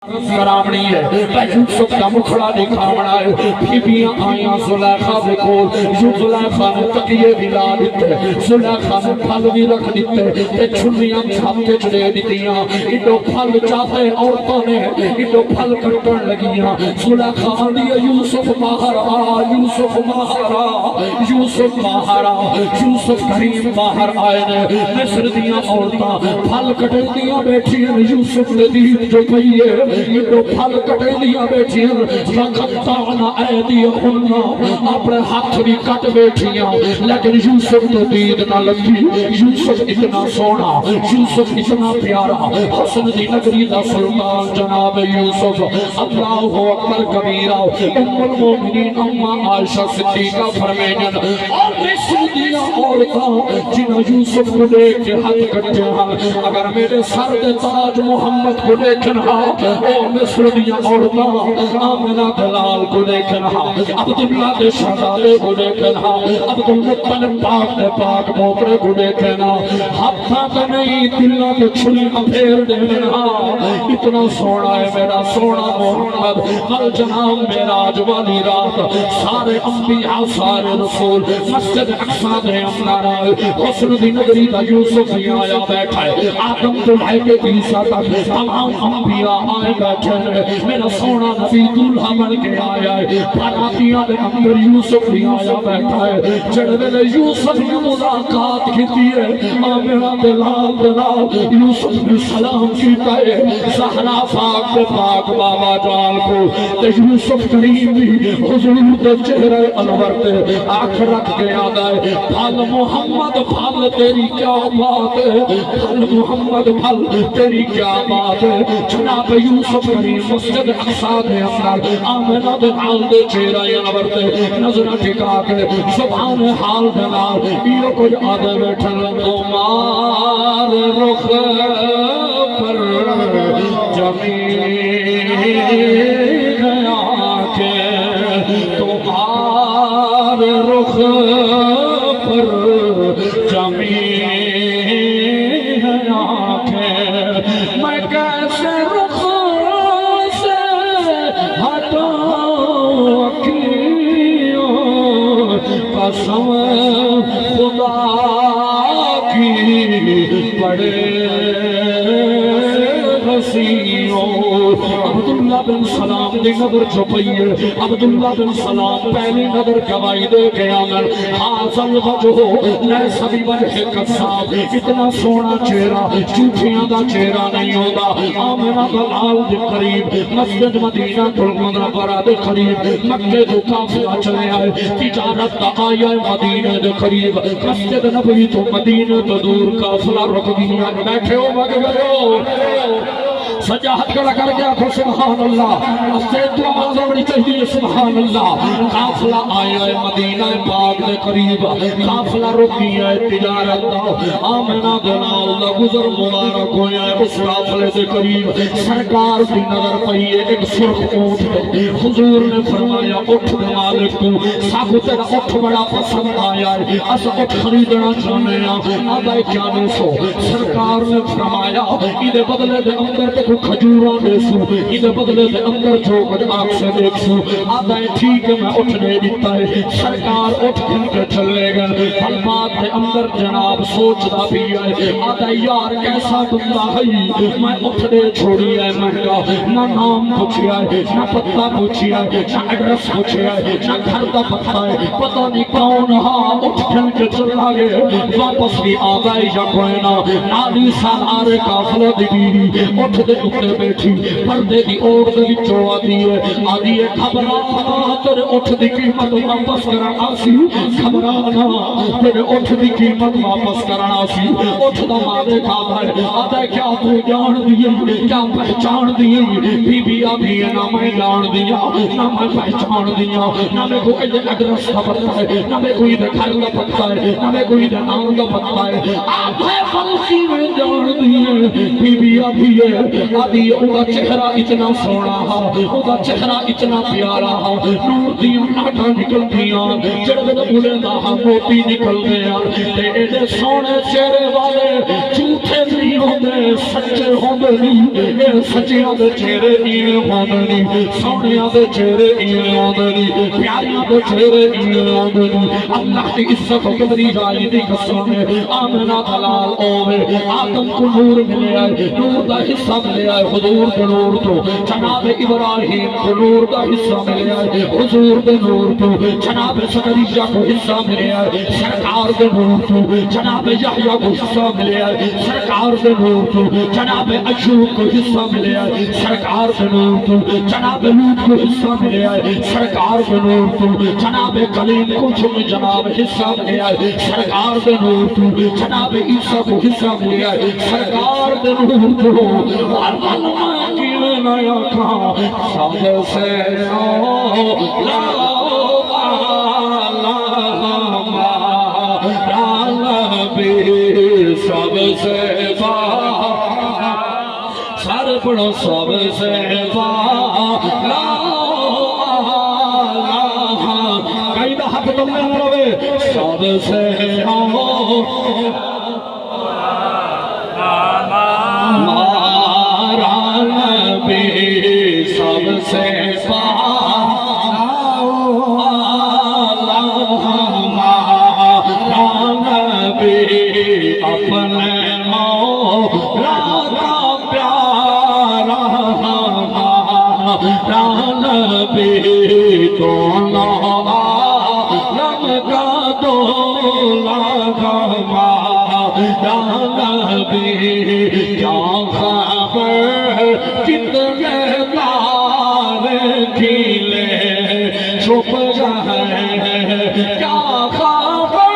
کرامنی ہے یوسف کا مکھڑا دکھاونا ہے بیبیاں آیاں زلیخا دے کول یوں زلیخا نے تکیے بھی لا دیتے زلیخا نے پھل بھی رکھ دیتے تے چھلیاں چھاپے چڑے دیتیاں انہوں پھل چاہتے عورتوں نے انہوں پھل کٹن لگیاں زلیخا آنی یوسف باہر آ یوسف باہر آ یوسف باہر آ یوسف کریم باہر آئے نے مصر دیاں عورتاں پھل کٹے دیاں بیٹھی ہیں یوسف نے دید جو پہیے انہوں پھل کٹے دیاں بیٹھی ہیں فَقَطَّعْنَ أَيْدِيَهُنَّ اپنے ہاتھ بھی کٹ بیٹھیاں لیکن یوسف تو دید نہ لگی یوسف اتنا سونا یوسف اتنا پیارا حسن دی نگری دا سلطان جناب یوسف اللہ اکبر کبیرہ ام المومنین اما عائشہ صدیقہ فرمینن اور مصر دیا عورتاں جنہاں یوسف کو دیکھ کے حد کٹے ہیں اگر میرے سر دے تاج محمد کو دیکھنا او مصر دیا عورتاں آمنہ دلال کو دیکھنا عبداللہ دے شہزادے کو دیکھنا عبدالمطلب پاک دے پاک موقرے کو دیکھنا ہفتہ تو نہیں دلہ تو چھلی پھیر دینا اتنا سونا ہے میرا سونا محمد کل جناب میراج والی رات سارے انبیاء سارے رسول مسجد اقصی دے امنا رائے حسن دی نگری دا یوسف ہی آیا بیٹھا ہے آدم تو لائے کے عیسیٰ تک تمام انبیاء آئے بیٹھے ہیں میرا سونا نبی دولہا بن کے آیا ہے باراتیاں دے اندر یوسف ہی آیا بیٹھا ہے جڑوے نے یوسف نے ملاقات کی دیئے آمینہ دلال یوسف نے سلام کیتا ہے زہرا پاک دے پاک بابا جان کو تے یوسف کریم بھی حضور دے چہرے انور تے آنکھ رکھ کے آدھا ہے پھل محمد پھل تیری کیا بات ہے پھل محمد پھل تیری کیا بات ہے جناب یوسف کریم مسجد اقصی دے اندر آمینہ دلال دے چہرے انور تے نظرہ ٹھکا کے سبحان حال دلال یہ کوئی آدھے بیٹھن تمہار رخ پر جمیل آنکھیں تمہار رخ پر جمیل آنکھیں میں کیسے رخ سے ہٹاؤں اکھیوں قسم خدا کی پڑے عبداللہ بن سلام دی نظر چھپائیے عبداللہ بن سلام پہلی نظر گواہی دے کے آمن حاصل وجہ لیسا بھی وجہ قصاب اتنا سونا چہرہ چوٹیاں دا چہرہ نہیں ہوگا آمنہ دلال دے قریب مسجد مدینہ منورہ دے قریب مکہ تو کافلہ چلے آئے تجارت دا آیا مدینہ دے قریب مسجد نبوی تو مدینہ تو دور کافلہ رکھ دیا بیٹھے ہو مگ گئے ہو سجاہت کڑا کر گیا تو سبحان اللہ استید تو آمازہ بڑی چاہیے سبحان اللہ قافلہ آیا ہے مدینہ پاک دے قریب قافلہ رکی ہے تجارت دا آمنہ دلال دا گزر مبارک ہویا ہے اس قافلے دے قریب سرکار کی نظر پہیے ایک سرخ اونٹ ہے حضور نے فرمایا اٹھ دے مالک تو ساکو تیرا اٹھ بڑا پسند آیا ہے اسا اٹھ خریدنا چاہنے ہیں آبائی کیا نے سو سرکار نے فرمایا ادھے بدلے دے اندر تے کھجوروں دے سو ادھے بدلے دے اندر جو کچھ آنکھ سے دیکھ سو آدھا ہے ٹھیک ہے میں اٹھ دے دیتا ہے سرکار اٹھ کھل کے چلے گئے حلمات دے اندر جناب سوچ دا بھی ہے آدھا یار کیسا بندہ ہے میں اٹھ دے چھوڑی ہے مہنگا نہ نام پوچھیا ہے نہ پتہ پوچھیا ہے نہ ایڈریس پوچھیا ہے نہ گھر دا پتہ ہے پتہ نہیں کون ہاں اٹھ کھل کے چلا گئے واپس بھی آدھا یا کوئی نہ نالی سالارے کافلہ دی بیوی اٹھ دے اٹھے بیٹھی پردے دی اوڑ دے وچوں آدھی ہے گھبرانا تیرے اٹھ دی قیمت واپس کرنا سی گھبرانا تیرے اٹھ دی قیمت واپس کرنا سی اٹھ دا مالے کھا ہے آدھے کیا تو جان دیئے کیا پہچان دیئے بی بی آدھی ہے نہ میں جان دیا نہ میں پہچان دیا نہ میں کوئی دے ایڈریس کا پتہ ہے نہ میں کوئی دے گھر کا پتہ ہے نہ میں کوئی دے نام کا پتہ ہے آدھے فلسی میں جان دیئے بی بی آدھی ہے آدھی اوہ چہرہ اتنا سونا ہا اوہ چہرہ اتنا پیارا ہا نور دیاں ناٹا نکل دیاں جڑے بولے دا ہا موتی نکل دیاں تے ایڈے سونے چہرے والے جھوٹے نہیں ہوندے سچے ہوندے نہیں سچیاں دے چہرے ایویں ہوندے نہیں سونیاں دے چہرے ایویں ہوندے نہیں پیاریاں دے چہرے ایویں ہوندے نہیں اللہ دی عزت و کبریائی دی قسم ہے آمنہ دلال ہوے آدم کو نور ملیا ہے نور دا حصہ ملیا ہے حضور دے نور تو جناب ابراہیم کو نور دا حصہ ملیا ہے حضور دے نور تو جناب زکریا کو حصہ ملیا ہے سرکار دے نور تو جناب یحییٰ کو حصہ ملیا ہے سرکار دے نور تو جناب ایوب کو حصہ ملیا ہے سرکار دے نور تو جناب لوط کو حصہ ملیا ہے سرکار دے نور تو جناب کلیم کو جناب حصہ ملیا ہے سرکار دے نور تو جناب عیسیٰ کو حصہ ملیا ہے سرکار دے نور تو اللہ کی نیا کہاں سب سے سب سے سر پڑھو سب سے کئی دا حق تم نے روے سب سے مارا نبی سب سے اپنے مولا کا پیارا نبی دونوں عالم کا دولا ہمارا نبی کیا خبر کتنے تارے کھلے چھپ گئے کیا خبر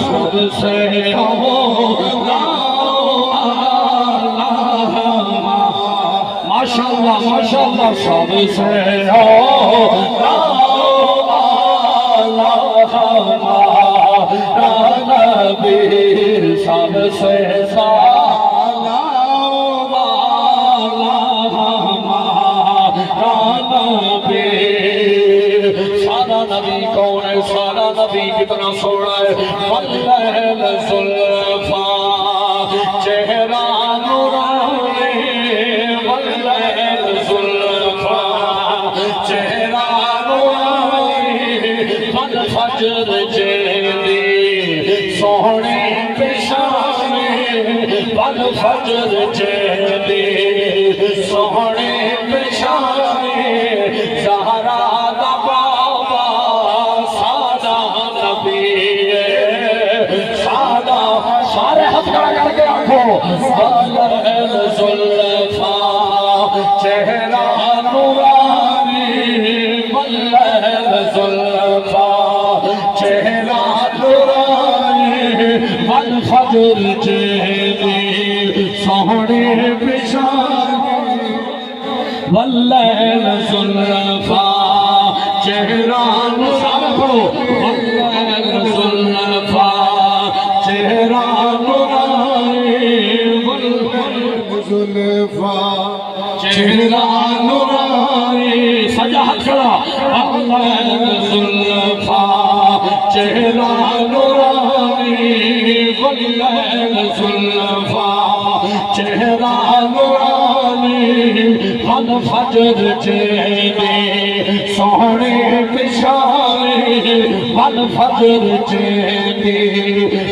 سب سے ماشاءاللہ ماشاءاللہ سب سے نبی سب سے نبی کون ہے سارا نبی کتنا سوڑا ہے واللیل زلفا چہرہ نورانی واللیل زلفا چہرہ نورانی والفجر جیدی سوڑی پشانی والفجر جیدی سوڑی پشانی زہرا واللیل زلفا چہرہ نورانی واللیل زلفا چہرہ نورانی والفجر جیدی سوڑی پشانی واللیل زلفا چہرہ نورانی واللیل زلفا چہرہ زلفا چہرہ نورانی سجا ہاتھ کھڑا واللیل زلفا چہرہ نورانی واللیل زلفا چہرہ نورانی والفجر جیدی سوڑی پشانی والفجر جیدی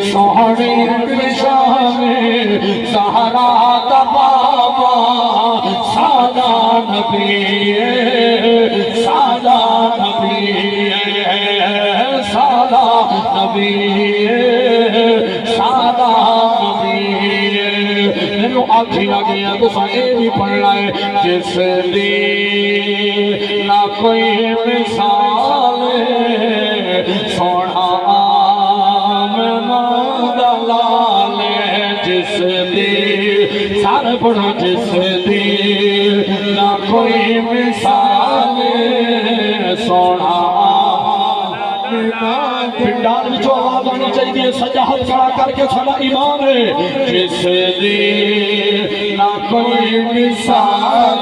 سوڑی پشانی زہرا بابا سادہ نبی سادہ نبی سادہ نبی سادہ نبی میرے آنکھیں آگیا تو سانے بھی پڑھنا ہے جس دی نہ کوئی مثال سوڑا دلال جس دی سارے پڑھو جس دی نہ کوئی مثال سوڑا چاہیے سجاہت کھڑا کر کے سنا ایمان ہے جس دی نہ کوئی مثال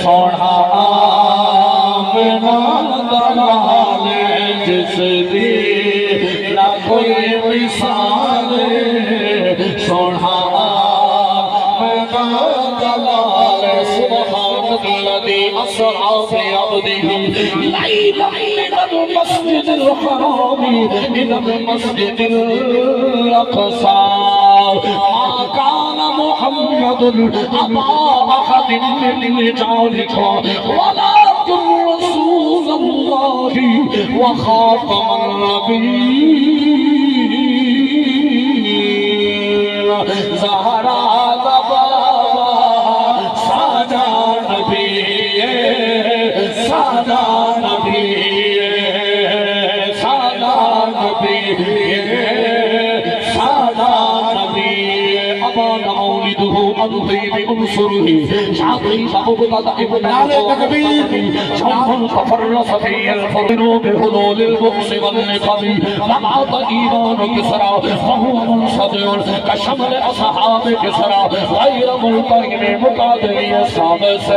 سونا آمنا دلال جس دی نہ کوئی مثال سونا آمنا دلال سبحان الذي أسرع بعبده ليلا من المسجد الحرام إلى المسجد الأقصى ما كان محمد أبا أحد من رجالكم ولكن رسول الله وخاتم النبيين ظهر بأنصره شاطئ فأبغض ابن شمس تفرس في الفضل بحلول البؤس والنقم فبعض إيمان كسرى فهو منصدر كشمل أصحاب كسرى غير ملتهم مقادر الشمس